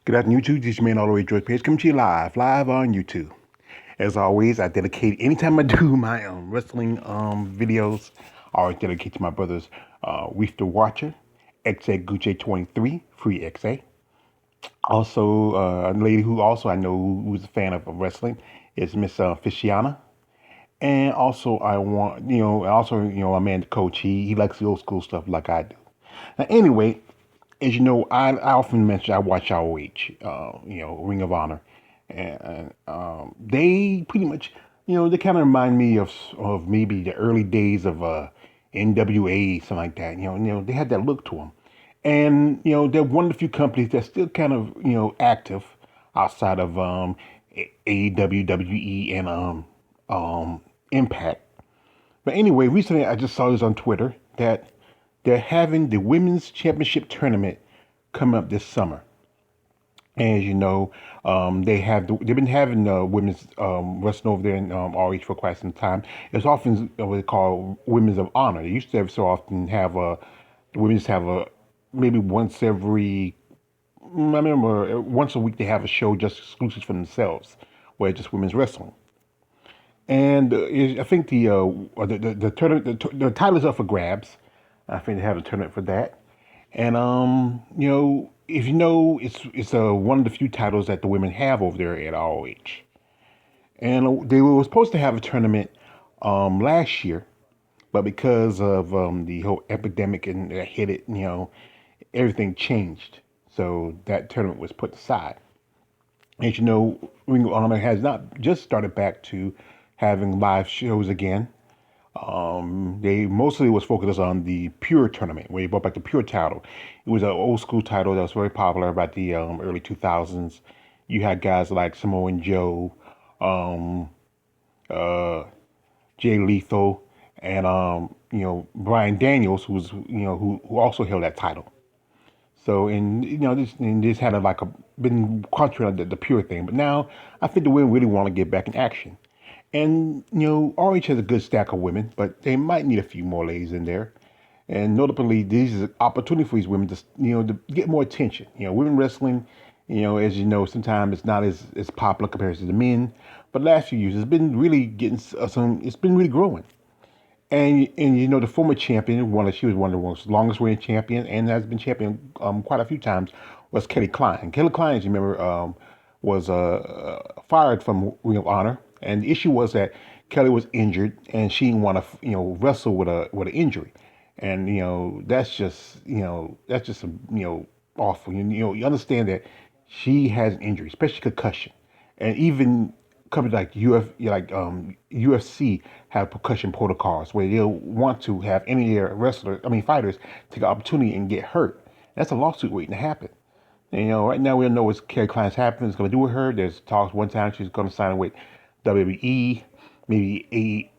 Good afternoon, YouTube. This is your man all the way George Page coming to you live on YouTube. As always, I dedicate anytime I do my wrestling videos, I always dedicate to my brothers, Reef the Watcher, XA Gucci 23, free XA. Also, a lady who also I know who's a fan of wrestling is Miss Fishiana. And also, I want, my man, the coach, he likes the old school stuff like I do. Now, anyway, as you know, I often mention I watch ROH, Ring of Honor, and they pretty much, they kind of remind me of maybe the early days of NWA, something like that. They had that look to them, and they're one of the few companies that's still kind of active outside of AEW, WWE, and Impact. But anyway, recently I just saw this on Twitter that they're having the women's championship tournament come up this summer. And as you know, they've been having women's wrestling over there in RH for quite some time. It's often what they call women's of honor. They used to have so often have the women's have a maybe once every I remember once a week they have a show just exclusive for themselves, where it's just women's wrestling. And I think the tournament the title is up for grabs. I think they have a tournament for that. And if you know, it's one of the few titles that the women have over there at ROH. And they were supposed to have a tournament last year, but because of the whole epidemic and that hit it, everything changed. So that tournament was put aside. As you know, Ring of Honor has not just started back to having live shows again. They mostly was focused on the Pure tournament, where they brought back the Pure title. It was an old school title that was very popular about the early 2000s. You had guys like Samoa Joe, um, uh, Jay Lethal, and Brian Daniels, who also held that title. So this had been contrary to the Pure thing, but now I think the women really want to get back in action. And, RH has a good stack of women, but they might need a few more ladies in there. And notably, this is an opportunity for these women to get more attention. Women wrestling, as you know, sometimes it's not as popular compared to the men. But last few years, it's been really getting it's been really growing. And the former champion, she was one of the most longest reigning champion and has been champion quite a few times, was Kelly Klein. Kelly Klein, as you remember, was fired from Ring of Honor, and the issue was that Kelly was injured and she didn't want to wrestle with an injury, and that's just awful. You understand that she has an injury, especially concussion, and even companies like UFC have percussion protocols where they'll want to have any of their fighters take an opportunity and get hurt. That's a lawsuit waiting to happen. And, right now we don't know what's Kerry Klein's happening is going to do with her. There's talks one time she's going to sign with WWE, maybe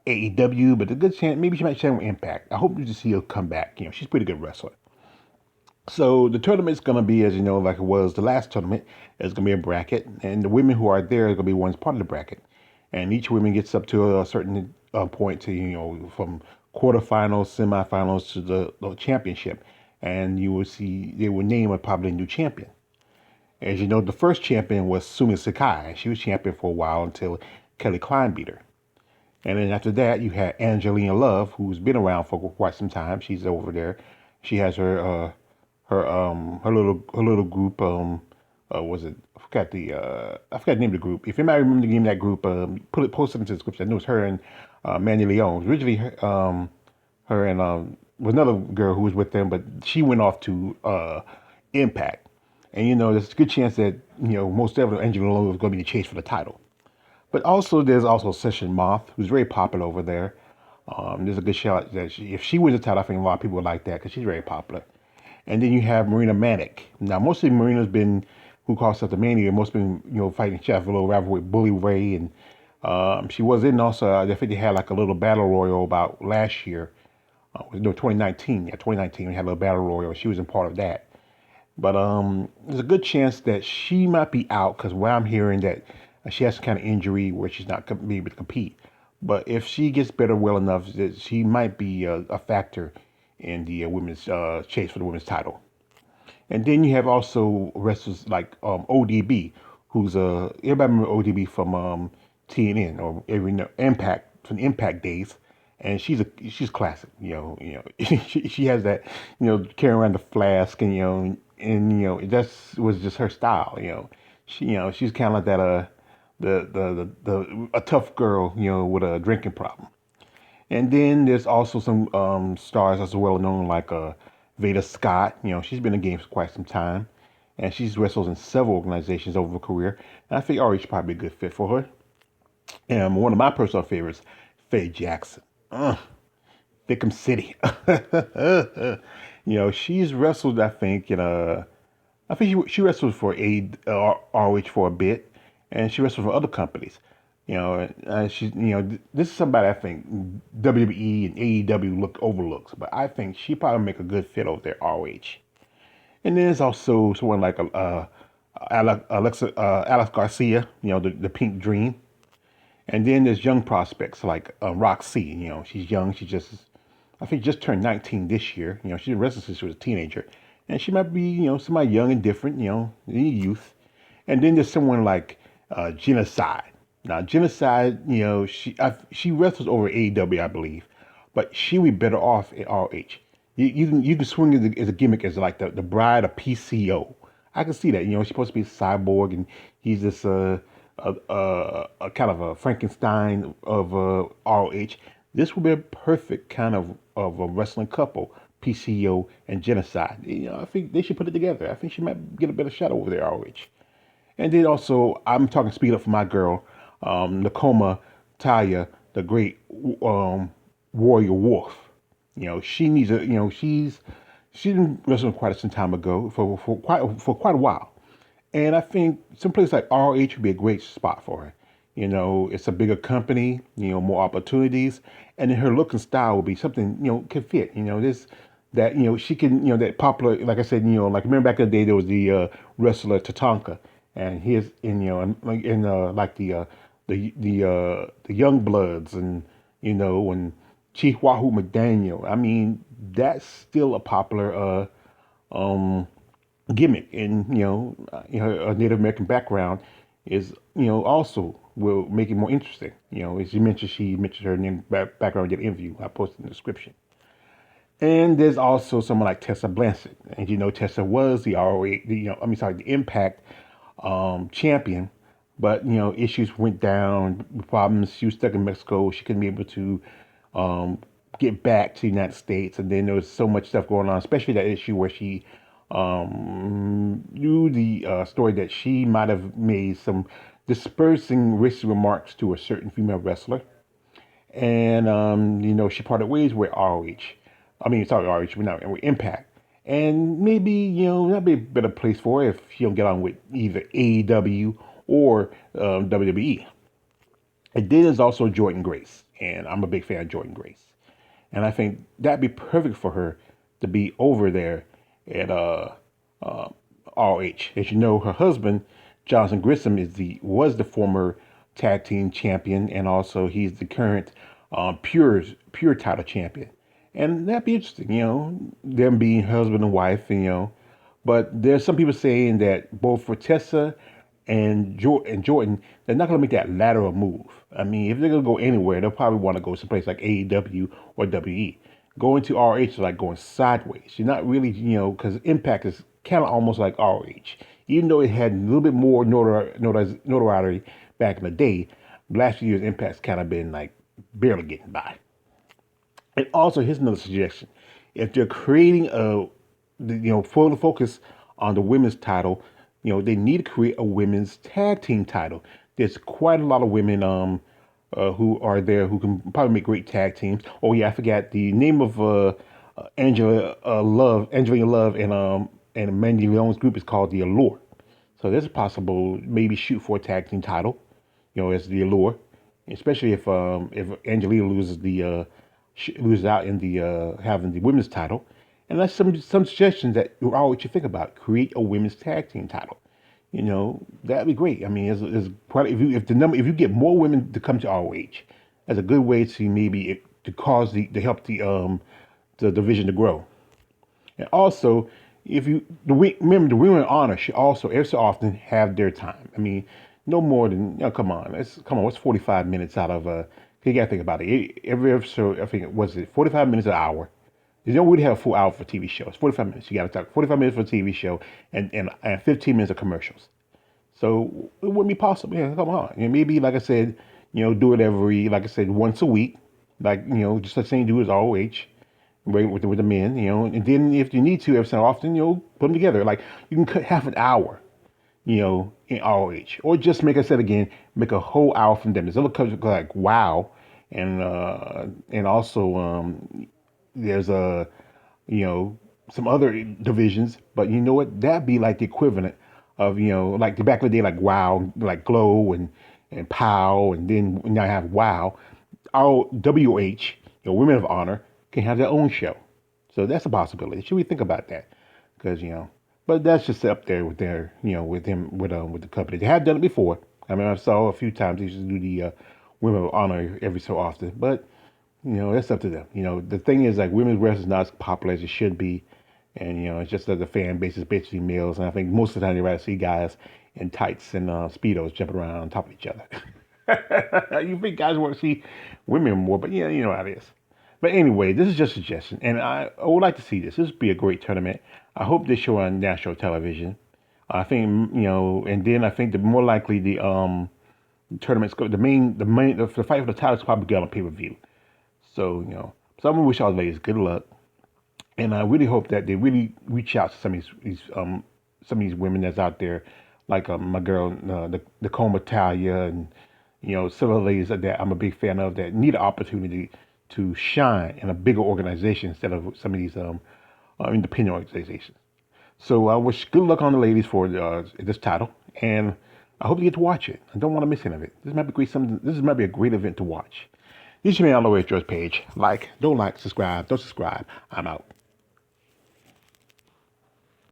AEW, but a good chance maybe she might sign with Impact. I hope to see her come back. She's a pretty good wrestler. So the tournament's going to be, as you know, like it was the last tournament. It's going to be a bracket, and the women who are there are going to be ones part of the bracket. And each woman gets up to a certain point to, from quarterfinals, semifinals to the championship. And you will see they will name a probably new champion. As you know, the first champion was Sumi Sakai. She was champion for a while until Kelly Klein beat her. And then after that, you had Angelina Love, who's been around for quite some time. She's over there. She has her little group. Was it? I forgot the name of the group. If anybody remember the name of that group, post it into the description. I know it's her and Manny Leon. Originally, her and was another girl who was with them, but she went off to Impact. And there's a good chance that most definitely Angelina Love is going to be the chase for the title. But also, there's also Session Moth, who's very popular over there. There's a good shot that if she wins the title, I think a lot of people would like that because she's very popular. And then you have Marina Manic. Now, mostly Marina's been, who calls herself the Mania, most been, fighting. She has a little rivalry with Bully Ray. And she was in also, I think they had like a little battle royal about last year. 2019. Yeah, 2019, we had a little battle royal. She was in part of that. But there's a good chance that she might be out because what I'm hearing that she has some kind of injury where she's not going to be able to compete. But if she gets better well enough, that she might be a factor in the women's chase for the women's title. And then you have also wrestlers like ODB, who's everybody remember ODB from TNN or every Impact from Impact days, and she's classic. She has that carrying around the flask and that was just her style. She's kind of like that the a tough girl with a drinking problem. And then there's also some stars that's well known like Veda Scott. She's been in the game for quite some time, and she's wrestled in several organizations over her career. And I think RH probably a good fit for her. And one of my personal favorites, Faye Jackson. Thickum City. She's wrestled. I think she wrestled for ROH for a bit, and she wrestled for other companies. This is somebody I think WWE and AEW overlooks, but I think she probably make a good fit over there ROH. And then there's also someone like Alex Garcia, the Pink Dream. And then there's young prospects like Roxy. She's young. I think, just turned 19 this year. She's been wrestling since she was a teenager, and she might be, somebody young and different. In youth. And then there's someone like Genocide. Now, Genocide, she wrestles over AEW, I believe, but she would be better off at ROH. You can swing as a gimmick as like the bride of PCO. I can see that. She's supposed to be a cyborg, and he's this a kind of a Frankenstein of ROH. This would be a perfect kind of a wrestling couple, PCO and Genocide. I think they should put it together. I think she might get a better shot over there, ROH. And then also, I'm talking speed up for my girl, Nakoma Taya, the great warrior wolf. She needs she's been wrestling quite some time ago for quite a while. And I think some place like ROH would be a great spot for her. It's a bigger company, more opportunities, and then her look and style would be something, can fit. This that she can, that popular, like I said, like remember back in the day there was the wrestler Tatanka, and his like the Young Bloods and Chief Wahoo McDaniel. I mean, that's still a popular gimmick, and a Native American background is also will make it more interesting. As you mentioned, she mentioned her name background in the interview. I posted in the description. And there's also someone like Tessa Blanchard, and Tessa was the ROH, the Impact champion, but issues went down, problems. She was stuck in Mexico. She couldn't be able to get back to the United States, and then there was so much stuff going on, especially that issue where she knew the story that she might have made some dispersing racist remarks to a certain female wrestler, and she parted ways with ROH. I mean, sorry, ROH, but not with Impact. And maybe that'd be a better place for her if she don't get on with either AEW or WWE. And then there's also Jordan Grace, and I'm a big fan of Jordan Grace, and I think that'd be perfect for her to be over there at ROH. As you know, her husband Jonathan Grissom was the former tag team champion, and also he's the current pure title champion. And that'd be interesting, them being husband and wife, But there's some people saying that both for Tessa and Jordan, they're not going to make that lateral move. I mean, if they're going to go anywhere, they'll probably want to go someplace like AEW or WE. Going to ROH is like going sideways. You're not really, because Impact is kind of almost like ROH. Even though it had a little bit more notoriety back in the day, last few years Impact's kind of been like barely getting by. And also, here's another suggestion: if they're creating full focus on the women's title, they need to create a women's tag team title. There's quite a lot of women who are there who can probably make great tag teams. Oh yeah, I forgot the name of Angelina Love, and Mandy Leon's group is called the Allure. So there's a possible maybe shoot for a tag team title, as the Allure, especially if Angelina loses out in the having the women's title. And that's some suggestions that you always should think about. Create a women's tag team title. That'd be great. I mean, it's quite, if you get more women to come to ROH, that's a good way to to help the division to grow. And also, if you remember the women in honor should also every so often have their time. I mean, no more than come on, what's 45 minutes out of you gotta think about it. Every episode, I think it was it 45 minutes an hour. You don't really have a full hour for TV shows. 45 minutes. You gotta talk 45 minutes for a TV show and 15 minutes of commercials. So it wouldn't be possible. Yeah, come on. And maybe like I said, do it every like I said once a week. Like, just the same do as ROH right, with the men, and then if you need to, every so often, put them together. Like you can cut half an hour, in ROH, or just make I said again, make a whole hour from them. There's other coaches like Wow, and also there's you know some other divisions, but you know what? That'd be like the equivalent of like the back of the day, like Wow, like Glow and Pow, and then now I have Wow, WH, Women of Honor can have their own show. So that's a possibility. Should we think about that? Because but that's just up there with their, with them, with the company. They have done it before. I mean, I saw a few times they used to do the Women of Honor every so often, but that's up to them. The thing is, like, women's wrestling is not as popular as it should be, and it's just that the fan base is basically males, and I think most of the time they rather see guys in tights and speedos jumping around on top of each other. You think guys want to see women more, but yeah, you know how it is. But anyway, this is just a suggestion, and I would like to see this. This would be a great tournament. I hope they show on national television. I think and then I think the more likely the tournaments go. The fight for the title is probably going on pay-per-view. So so I'm gonna wish all the ladies good luck, and I really hope that they really reach out to some of these women that's out there, like my girl, the Nicole Talia, and some of the ladies that I'm a big fan of that need an opportunity to shine in a bigger organization instead of some of these independent organizations. So I wish good luck on the ladies for this title, and I hope you get to watch it. I don't want to miss any of it. This might be great. This might be a great event to watch. This is me on the way, George Page. Don't like, subscribe, don't subscribe. I'm out.